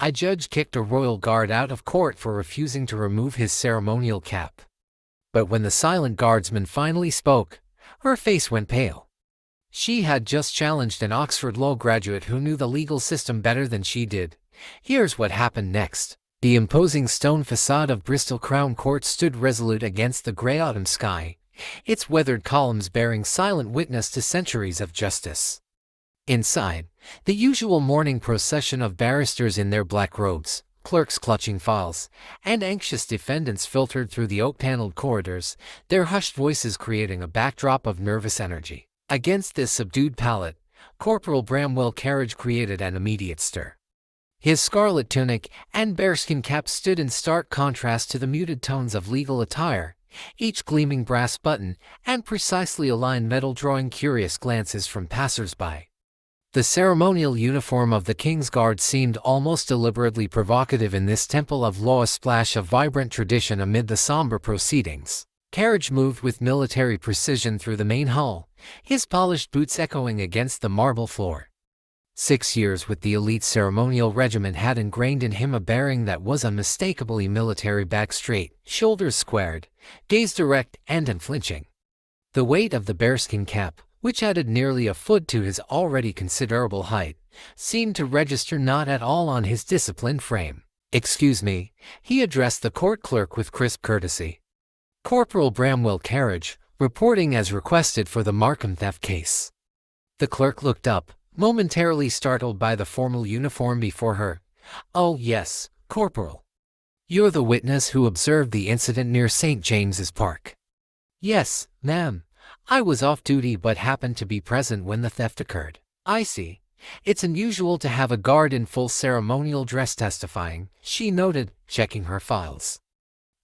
A judge kicked a royal guard out of court for refusing to remove his ceremonial cap. But when the silent guardsman finally spoke, her face went pale. She had just challenged an Oxford law graduate who knew the legal system better than she did. Here's what happened next. The imposing stone facade of Bristol Crown Court stood resolute against the grey autumn sky, its weathered columns bearing silent witness to centuries of justice. Inside, the usual morning procession of barristers in their black robes, clerks clutching files, and anxious defendants filtered through the oak-paneled corridors, their hushed voices creating a backdrop of nervous energy. Against this subdued palette, Corporal Bramwell Carriage created an immediate stir. His scarlet tunic and bearskin cap stood in stark contrast to the muted tones of legal attire, each gleaming brass button and precisely aligned metal drawing curious glances from passers-by. The ceremonial uniform of the King's Guard seemed almost deliberately provocative in this temple of law, a splash of vibrant tradition amid the somber proceedings. Carriage moved with military precision through the main hall, his polished boots echoing against the marble floor. 6 years with the elite ceremonial regiment had ingrained in him a bearing that was unmistakably military, back straight, shoulders squared, gaze direct and unflinching. The weight of the bearskin cap, which added nearly a foot to his already considerable height, seemed to register not at all on his disciplined frame. "Excuse me," he addressed the court clerk with crisp courtesy. "Corporal Bramwell Carriage, reporting as requested for the Markham theft case." The clerk looked up, momentarily startled by the formal uniform before her. "Oh yes, Corporal. You're the witness who observed the incident near St. James's Park." "Yes, ma'am. I was off duty but happened to be present when the theft occurred." "I see. It's unusual to have a guard in full ceremonial dress testifying," she noted, checking her files.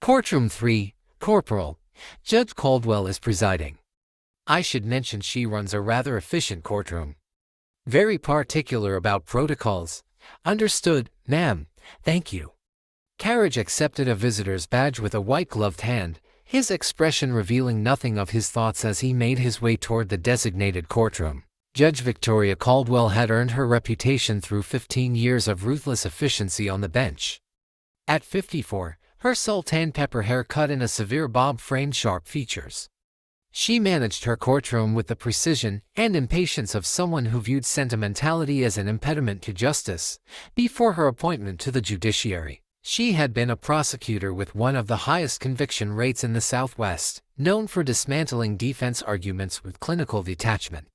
"Courtroom 3, Corporal. Judge Caldwell is presiding. I should mention she runs a rather efficient courtroom. Very particular about protocols." "Understood, ma'am. Thank you." Carriage accepted a visitor's badge with a white-gloved hand, his expression revealing nothing of his thoughts as he made his way toward the designated courtroom. Judge Victoria Caldwell had earned her reputation through 15 years of ruthless efficiency on the bench. At 54, her sultan pepper hair cut in a severe bob framed sharp features. She managed her courtroom with the precision and impatience of someone who viewed sentimentality as an impediment to justice. Before her appointment to the judiciary, she had been a prosecutor with one of the highest conviction rates in the Southwest, known for dismantling defense arguments with clinical detachment.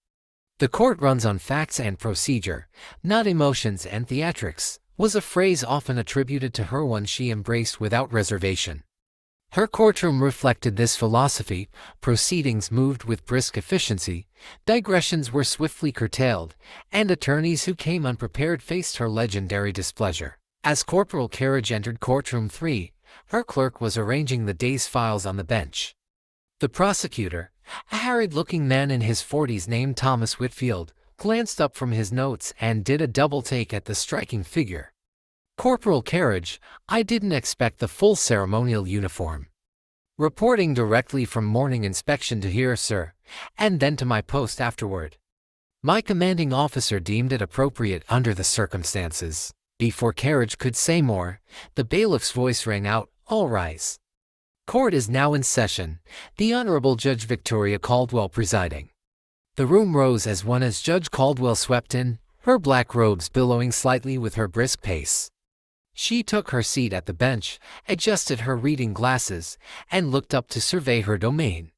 "The court runs on facts and procedure, not emotions and theatrics," was a phrase often attributed to her, one she embraced without reservation. Her courtroom reflected this philosophy. Proceedings moved with brisk efficiency, digressions were swiftly curtailed, and attorneys who came unprepared faced her legendary displeasure. As Corporal Carriage entered Courtroom 3, her clerk was arranging the day's files on the bench. The prosecutor, a harried-looking man in his 40s named Thomas Whitfield, glanced up from his notes and did a double-take at the striking figure. "Corporal Carriage, I didn't expect the full ceremonial uniform." "Reporting directly from morning inspection to here, sir, and then to my post afterward. My commanding officer deemed it appropriate under the circumstances." Before Carriage could say more, the bailiff's voice rang out, "All rise. Court is now in session, the Honorable Judge Victoria Caldwell presiding." The room rose as Judge Caldwell swept in, her black robes billowing slightly with her brisk pace. She took her seat at the bench, adjusted her reading glasses, and looked up to survey her domain.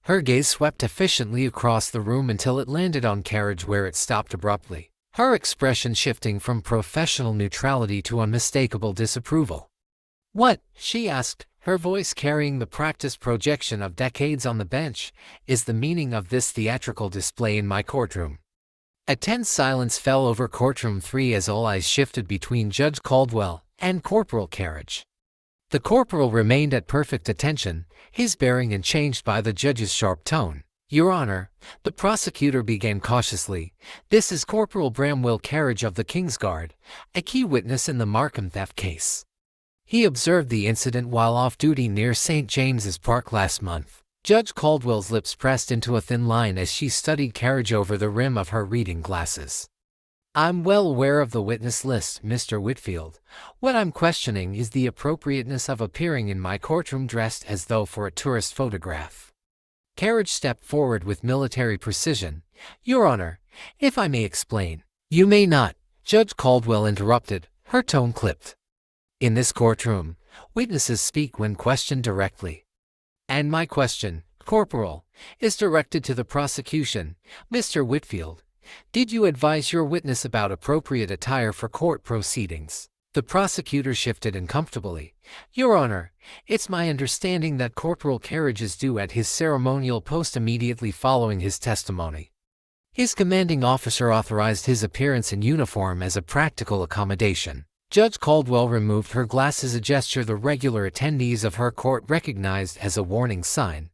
Her gaze swept efficiently across the room until it landed on Carriage, where it stopped abruptly, her expression shifting from professional neutrality to unmistakable disapproval. "What?" she asked, her voice carrying the practiced projection of decades on the bench, "is the meaning of this theatrical display in my courtroom?" A tense silence fell over Courtroom 3 as all eyes shifted between Judge Caldwell and Corporal Carriage. The corporal remained at perfect attention, his bearing unchanged by the judge's sharp tone. "Your Honor," the prosecutor began cautiously, "this is Corporal Bramwell Carriage of the King's Guard, a key witness in the Markham theft case. He observed the incident while off duty near St. James's Park last month." Judge Caldwell's lips pressed into a thin line as she studied Carriage over the rim of her reading glasses. I'm well aware of the witness list, Mr. Whitfield. What I'm questioning is the appropriateness of appearing in my courtroom dressed as though for a tourist photograph. Carriage stepped forward with military precision. Your Honor, if I may explain. You may not, Judge Caldwell interrupted, her tone clipped. In this courtroom, witnesses speak when questioned directly. And my question, Corporal, is directed to the prosecution. Mr. Whitfield, did you advise your witness about appropriate attire for court proceedings? The prosecutor shifted uncomfortably. Your Honor, it's my understanding that Corporal Carriage is due at his ceremonial post immediately following his testimony. His commanding officer authorized his appearance in uniform as a practical accommodation. Judge Caldwell removed her glasses, a gesture the regular attendees of her court recognized as a warning sign.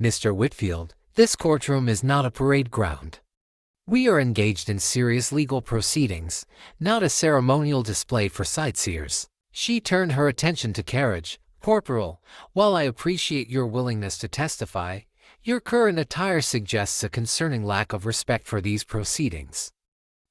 Mr. Whitfield, this courtroom is not a parade ground. We are engaged in serious legal proceedings, not a ceremonial display for sightseers. She turned her attention to Carriage. Corporal, while I appreciate your willingness to testify, your current attire suggests a concerning lack of respect for these proceedings.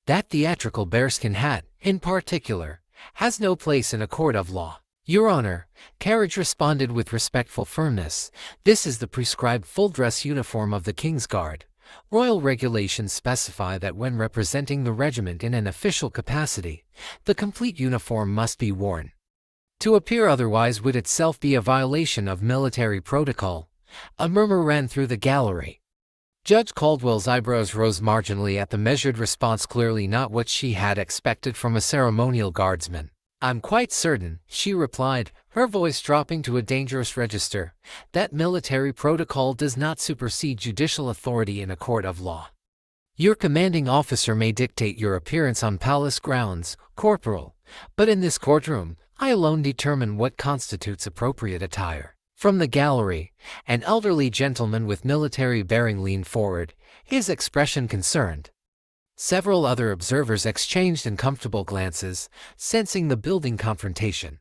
That theatrical bearskin hat, in particular, has no place in a court of law. Your Honor, Carriage responded with respectful firmness, this is the prescribed full-dress uniform of the King's Guard. Royal regulations specify that when representing the regiment in an official capacity, the complete uniform must be worn. To appear otherwise would itself be a violation of military protocol. A murmur ran through the gallery. Judge Caldwell's eyebrows rose marginally at the measured response, clearly not what she had expected from a ceremonial guardsman. I'm quite certain, she replied, her voice dropping to a dangerous register, that military protocol does not supersede judicial authority in a court of law. Your commanding officer may dictate your appearance on palace grounds, Corporal, but in this courtroom, I alone determine what constitutes appropriate attire. From the gallery, an elderly gentleman with military bearing leaned forward, his expression concerned. Several other observers exchanged uncomfortable glances, sensing the building confrontation.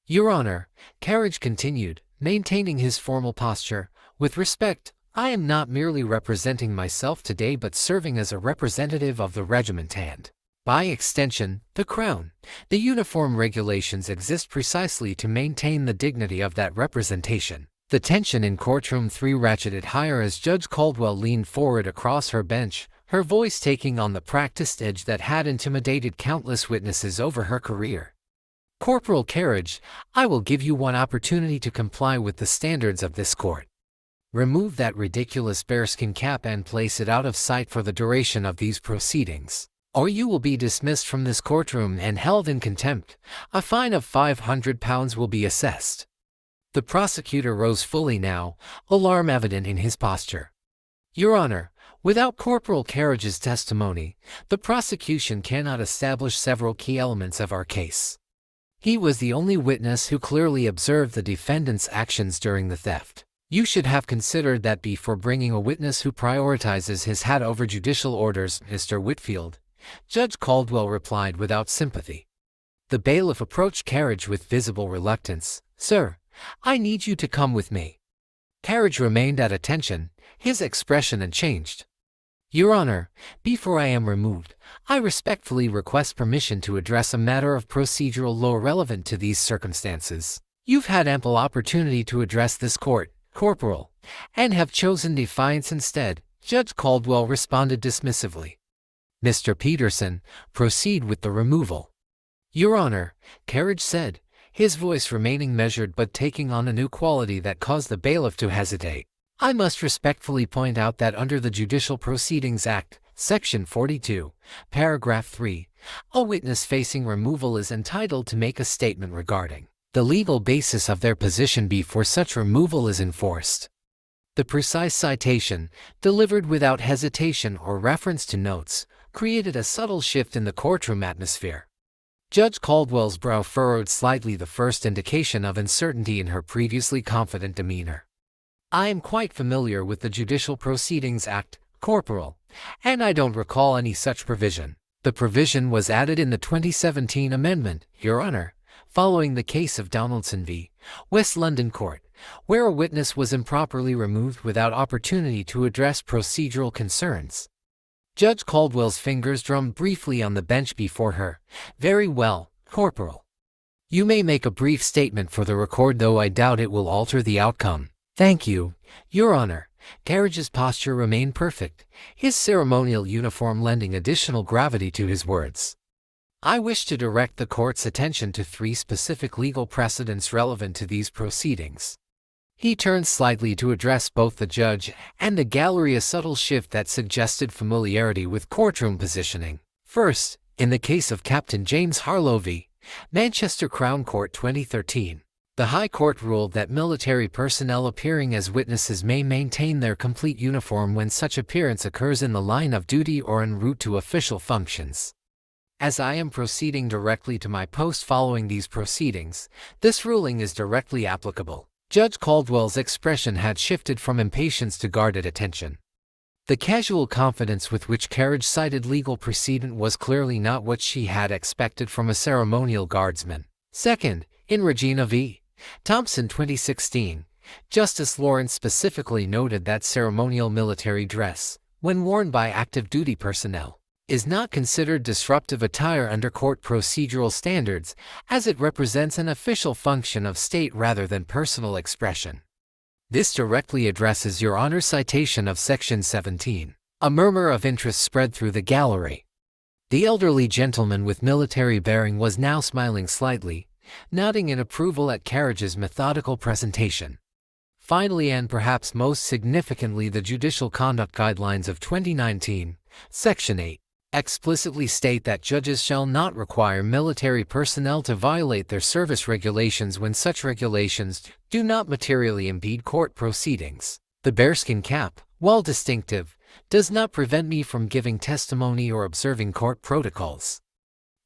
Your Honor, Carriage continued, maintaining his formal posture, with respect, I am not merely representing myself today but serving as a representative of the regiment and, by extension, the Crown. The uniform regulations exist precisely to maintain the dignity of that representation. The tension in courtroom 3 ratcheted higher as Judge Caldwell leaned forward across her bench, her voice taking on the practiced edge that had intimidated countless witnesses over her career. Corporal Carriage, I will give you one opportunity to comply with the standards of this court. Remove that ridiculous bearskin cap and place it out of sight for the duration of these proceedings, or you will be dismissed from this courtroom and held in contempt. A fine of £500 will be assessed. The prosecutor rose fully now, alarm evident in his posture. Your Honor, without Corporal Carriage's testimony, the prosecution cannot establish several key elements of our case. He was the only witness who clearly observed the defendant's actions during the theft. You should have considered that before bringing a witness who prioritizes his hat over judicial orders, Mr. Whitfield, Judge Caldwell replied without sympathy. The bailiff approached Carriage with visible reluctance. Sir, I need you to come with me. Carriage remained at attention, his expression unchanged. Your Honor, before I am removed, I respectfully request permission to address a matter of procedural law relevant to these circumstances. You've had ample opportunity to address this court, Corporal, and have chosen defiance instead, Judge Caldwell responded dismissively. Mr. Peterson, proceed with the removal. Your Honor, Carriage said, his voice remaining measured but taking on a new quality that caused the bailiff to hesitate. I must respectfully point out that under the Judicial Proceedings Act, Section 42, Paragraph 3, a witness facing removal is entitled to make a statement regarding the legal basis of their position before such removal is enforced. The precise citation, delivered without hesitation or reference to notes, created a subtle shift in the courtroom atmosphere. Judge Caldwell's brow furrowed slightly, the first indication of uncertainty in her previously confident demeanor. I am quite familiar with the Judicial Proceedings Act, Corporal, and I don't recall any such provision. The provision was added in the 2017 amendment, Your Honor, following the case of Donaldson v. West London Court, where a witness was improperly removed without opportunity to address procedural concerns. Judge Caldwell's fingers drummed briefly on the bench before her. "Very well, Corporal. You may make a brief statement for the record, though I doubt it will alter the outcome." "Thank you, Your Honor." Carriage's posture remained perfect, his ceremonial uniform lending additional gravity to his words. "I wish to direct the court's attention to 3 specific legal precedents relevant to these proceedings." He turned slightly to address both the judge and the gallery, a subtle shift that suggested familiarity with courtroom positioning. First, in the case of Captain James Harlow v. Manchester Crown Court 2013, the High Court ruled that military personnel appearing as witnesses may maintain their complete uniform when such appearance occurs in the line of duty or en route to official functions. As I am proceeding directly to my post following these proceedings, this ruling is directly applicable. Judge Caldwell's expression had shifted from impatience to guarded attention. The casual confidence with which Carriage cited legal precedent was clearly not what she had expected from a ceremonial guardsman. Second, in Regina v. Thompson 2016, Justice Lawrence specifically noted that ceremonial military dress, when worn by active duty personnel, is not considered disruptive attire under court procedural standards, as it represents an official function of state rather than personal expression. This directly addresses Your Honor's citation of Section 17. A murmur of interest spread through the gallery. The elderly gentleman with military bearing was now smiling slightly, nodding in approval at Carriage's methodical presentation. Finally, and perhaps most significantly, the Judicial Conduct Guidelines of 2019, Section 8, explicitly state that judges shall not require military personnel to violate their service regulations when such regulations do not materially impede court proceedings. The bearskin cap, while distinctive, does not prevent me from giving testimony or observing court protocols.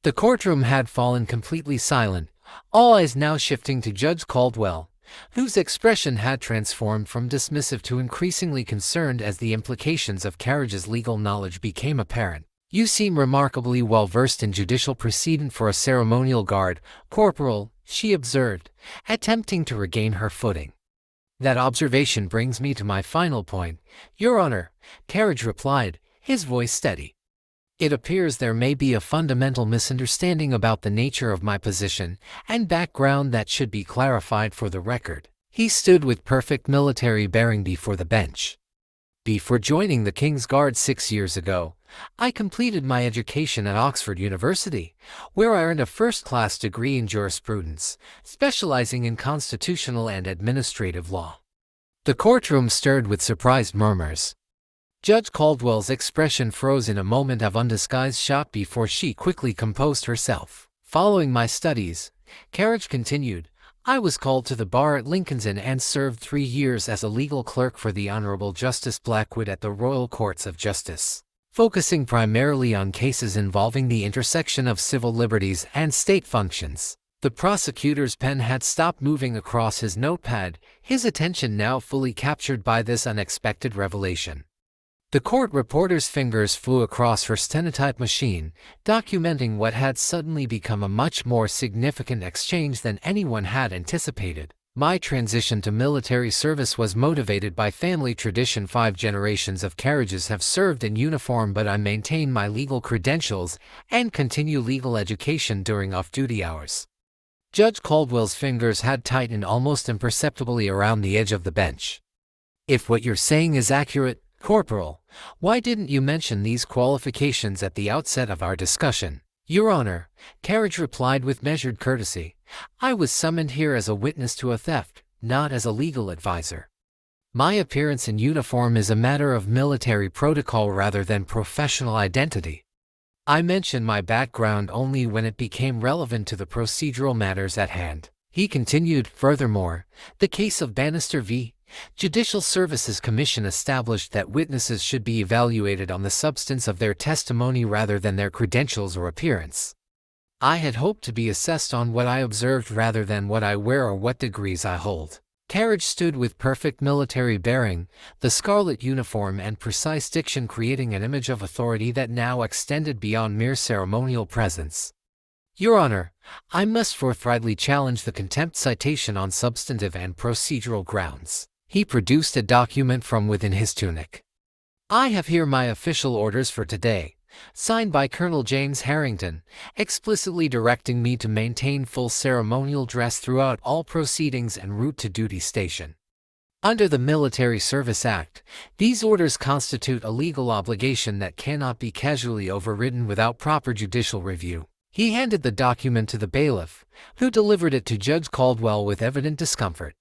The courtroom had fallen completely silent, all eyes now shifting to Judge Caldwell, whose expression had transformed from dismissive to increasingly concerned as the implications of Carriage's legal knowledge became apparent. "You seem remarkably well versed in judicial precedent for a ceremonial guard, Corporal," she observed, attempting to regain her footing. "That observation brings me to my final point, Your Honor," Carriage replied, his voice steady. "It appears there may be a fundamental misunderstanding about the nature of my position and background that should be clarified for the record." He stood with perfect military bearing before the bench. "Before joining the King's Guard 6 years ago, I completed my education at Oxford University, where I earned a first-class degree in jurisprudence, specializing in constitutional and administrative law." The courtroom stirred with surprised murmurs. Judge Caldwell's expression froze in a moment of undisguised shock before she quickly composed herself. "Following my studies," Carriage continued, "I was called to the bar at Lincoln's Inn and served 3 years as a legal clerk for the Honorable Justice Blackwood at the Royal Courts of Justice, focusing primarily on cases involving the intersection of civil liberties and state functions." The prosecutor's pen had stopped moving across his notepad, his attention now fully captured by this unexpected revelation. The court reporter's fingers flew across her stenotype machine, documenting what had suddenly become a much more significant exchange than anyone had anticipated. "My transition to military service was motivated by family tradition. 5 generations of Carriages have served in uniform, but I maintain my legal credentials and continue legal education during off-duty hours." Judge Caldwell's fingers had tightened almost imperceptibly around the edge of the bench. "If what you're saying is accurate, Corporal, why didn't you mention these qualifications at the outset of our discussion?" "Your Honor," Carriage replied with measured courtesy, "I was summoned here as a witness to a theft, not as a legal advisor. My appearance in uniform is a matter of military protocol rather than professional identity. I mentioned my background only when it became relevant to the procedural matters at hand." He continued, "Furthermore, the case of Bannister v. Judicial Services Commission established that witnesses should be evaluated on the substance of their testimony rather than their credentials or appearance. I had hoped to be assessed on what I observed rather than what I wear or what degrees I hold." Carriage stood with perfect military bearing, the scarlet uniform and precise diction creating an image of authority that now extended beyond mere ceremonial presence. "Your Honor, I must forthrightly challenge the contempt citation on substantive and procedural grounds." He produced a document from within his tunic. I have here my official orders for today, signed by Colonel James Harrington, explicitly directing me to maintain full ceremonial dress throughout all proceedings en route to duty station. Under the Military Service Act, these orders constitute a legal obligation that cannot be casually overridden without proper judicial review. He handed the document to the bailiff, who delivered it to Judge Caldwell with evident discomfort.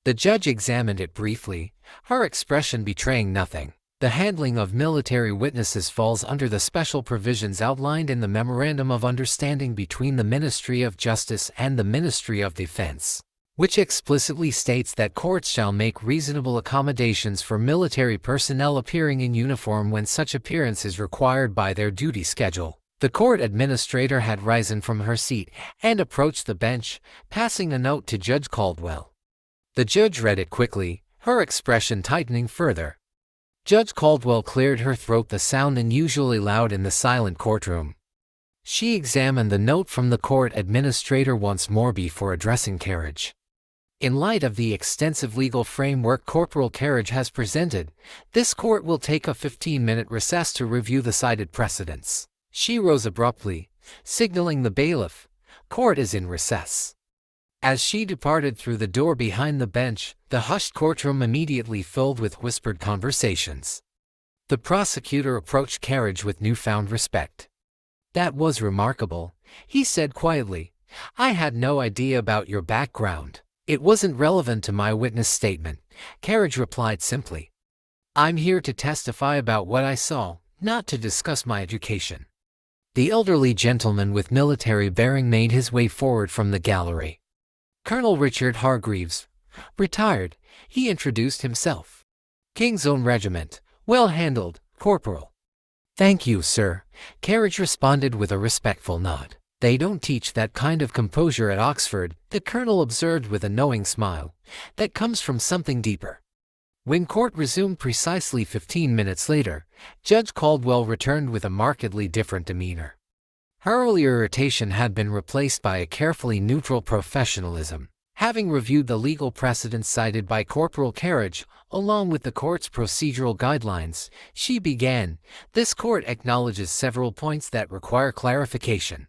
The judge examined it briefly, her expression betraying nothing. The handling of military witnesses falls under the special provisions outlined in the Memorandum of Understanding between the Ministry of Justice and the Ministry of Defense, which explicitly states that courts shall make reasonable accommodations for military personnel appearing in uniform when such appearance is required by their duty schedule. The court administrator had risen from her seat and approached the bench, passing a note to Judge Caldwell. The judge read it quickly, her expression tightening further. Judge Caldwell cleared her throat, the sound unusually loud in the silent courtroom. She examined the note from the court administrator once more before addressing Carriage. In light of the extensive legal framework Corporal Carriage has presented, this court will take a 15-minute recess to review the cited precedents. She rose abruptly, signaling the bailiff, "Court is in recess." As she departed through the door behind the bench, the hushed courtroom immediately filled with whispered conversations. The prosecutor approached Carriage with newfound respect. "That was remarkable," he said quietly. "I had no idea about your background." "It wasn't relevant to my witness statement," Carriage replied simply. "I'm here to testify about what I saw, not to discuss my education." The elderly gentleman with military bearing made his way forward from the gallery. "Colonel Richard Hargreaves, retired," he introduced himself. "King's Own Regiment, well handled, Corporal." "Thank you, sir," Carriage responded with a respectful nod. "They don't teach that kind of composure at Oxford," the colonel observed with a knowing smile. "That comes from something deeper." When court resumed precisely 15 minutes later, Judge Caldwell returned with a markedly different demeanor. Her earlier irritation had been replaced by a carefully neutral professionalism. Having reviewed the legal precedents cited by Corporal Carriage, along with the court's procedural guidelines, she began, "This court acknowledges several points that require clarification."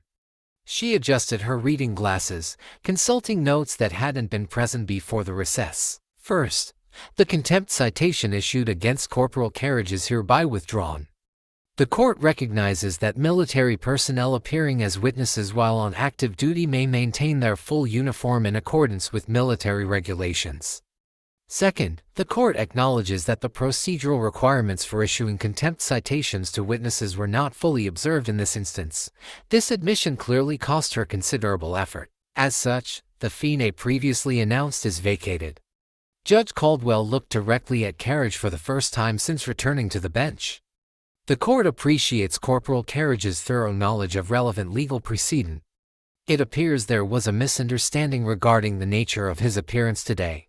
She adjusted her reading glasses, consulting notes that hadn't been present before the recess. "First, the contempt citation issued against Corporal Carriage is hereby withdrawn. The court recognizes that military personnel appearing as witnesses while on active duty may maintain their full uniform in accordance with military regulations. Second, the court acknowledges that the procedural requirements for issuing contempt citations to witnesses were not fully observed in this instance. This admission clearly cost her considerable effort. As such, the fine previously announced is vacated." Judge Caldwell looked directly at Carriage for the first time since returning to the bench. "The court appreciates Corporal Carriage's thorough knowledge of relevant legal precedent. It appears there was a misunderstanding regarding the nature of his appearance today."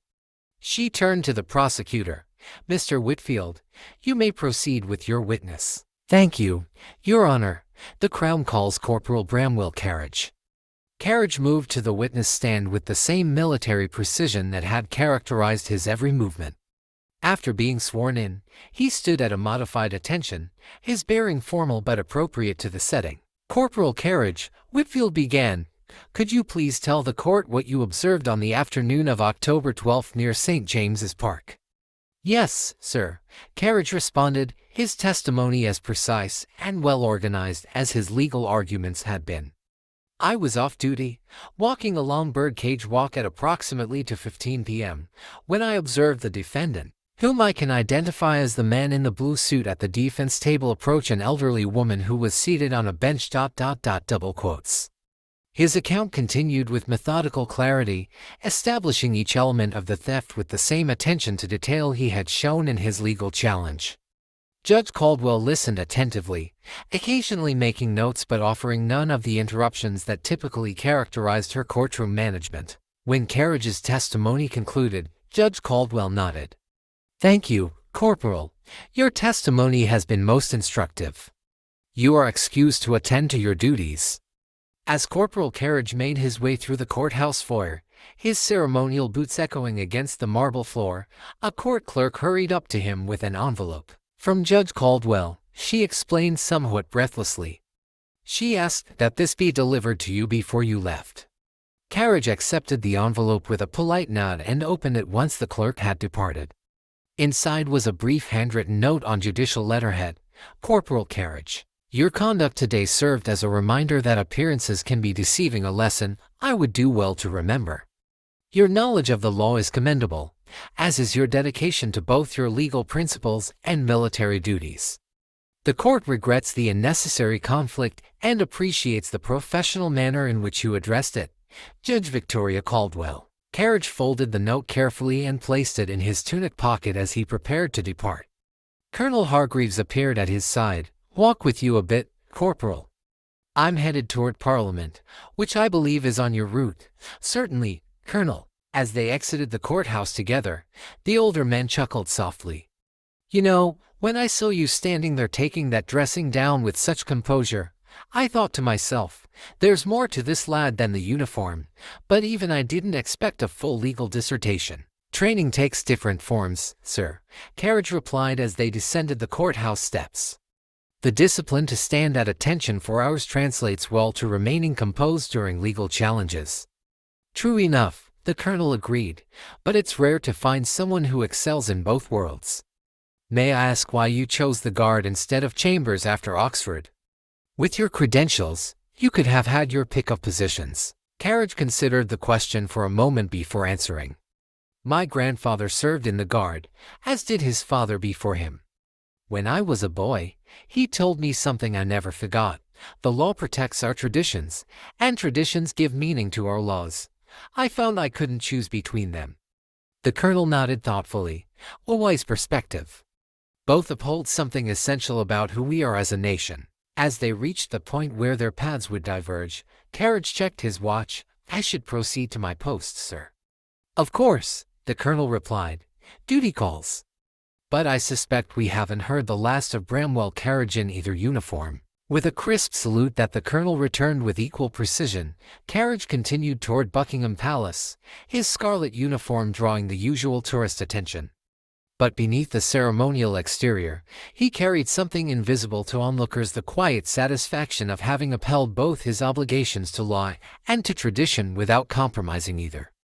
She turned to the prosecutor. "Mr. Whitfield, you may proceed with your witness." "Thank you, Your Honor. The Crown calls Corporal Bramwell Carriage." Carriage moved to the witness stand with the same military precision that had characterized his every movement. After being sworn in, he stood at a modified attention, his bearing formal but appropriate to the setting. "Corporal Carriage," Whitfield began, "could you please tell the court what you observed on the afternoon of October 12th near St. James's Park?" "Yes, sir," Carriage responded, his testimony as precise and well organized as his legal arguments had been. "I was off duty, walking along Birdcage Walk at approximately 2:15 p.m., when I observed the defendant, whom I can identify as the man in the blue suit at the defense table, approach an elderly woman who was seated on a bench. Double quotes. His account continued with methodical clarity, establishing each element of the theft with the same attention to detail he had shown in his legal challenge. Judge Caldwell listened attentively, occasionally making notes but offering none of the interruptions that typically characterized her courtroom management. When Carriage's testimony concluded, Judge Caldwell nodded. "Thank you, Corporal. Your testimony has been most instructive. You are excused to attend to your duties." As Corporal Carriage made his way through the courthouse foyer, his ceremonial boots echoing against the marble floor, a court clerk hurried up to him with an envelope. From Judge Caldwell, she explained somewhat breathlessly. She asked that this be delivered to you before you left. Carriage accepted the envelope with a polite nod and opened it once the clerk had departed. Inside was a brief handwritten note on judicial letterhead. Corporal Carriage, your conduct today served as a reminder that appearances can be deceiving, a lesson I would do well to remember. Your knowledge of the law is commendable, as is your dedication to both your legal principles and military duties. The court regrets the unnecessary conflict and appreciates the professional manner in which you addressed it. Judge Victoria Caldwell. Carriage folded the note carefully and placed it in his tunic pocket as he prepared to depart. Colonel Hargreaves appeared at his side. Walk with you a bit, Corporal. I'm headed toward Parliament, which I believe is on your route. Certainly, Colonel. As they exited the courthouse together, the older man chuckled softly. You know, when I saw you standing there taking that dressing down with such composure, I thought to myself, there's more to this lad than the uniform, but even I didn't expect a full legal dissertation. Training takes different forms, sir, Carriage replied as they descended the courthouse steps. The discipline to stand at attention for hours translates well to remaining composed during legal challenges. True enough, the colonel agreed, but it's rare to find someone who excels in both worlds. May I ask why you chose the Guard instead of Chambers after Oxford? With your credentials, you could have had your pick of positions. Carriage considered the question for a moment before answering. My grandfather served in the Guard, as did his father before him. When I was a boy, he told me something I never forgot. The law protects our traditions, and traditions give meaning to our laws. I found I couldn't choose between them. The colonel nodded thoughtfully. A wise perspective. Both uphold something essential about who we are as a nation. As they reached the point where their paths would diverge, Carriage checked his watch. I should proceed to my post, sir. Of course, the colonel replied. Duty calls. But I suspect we haven't heard the last of Bramwell. Carriage in either uniform. With a crisp salute that the colonel returned with equal precision, Carriage continued toward Buckingham Palace, his scarlet uniform drawing the usual tourist attention. But beneath the ceremonial exterior, he carried something invisible to onlookers: the quiet satisfaction of having upheld both his obligations to law and to tradition without compromising either.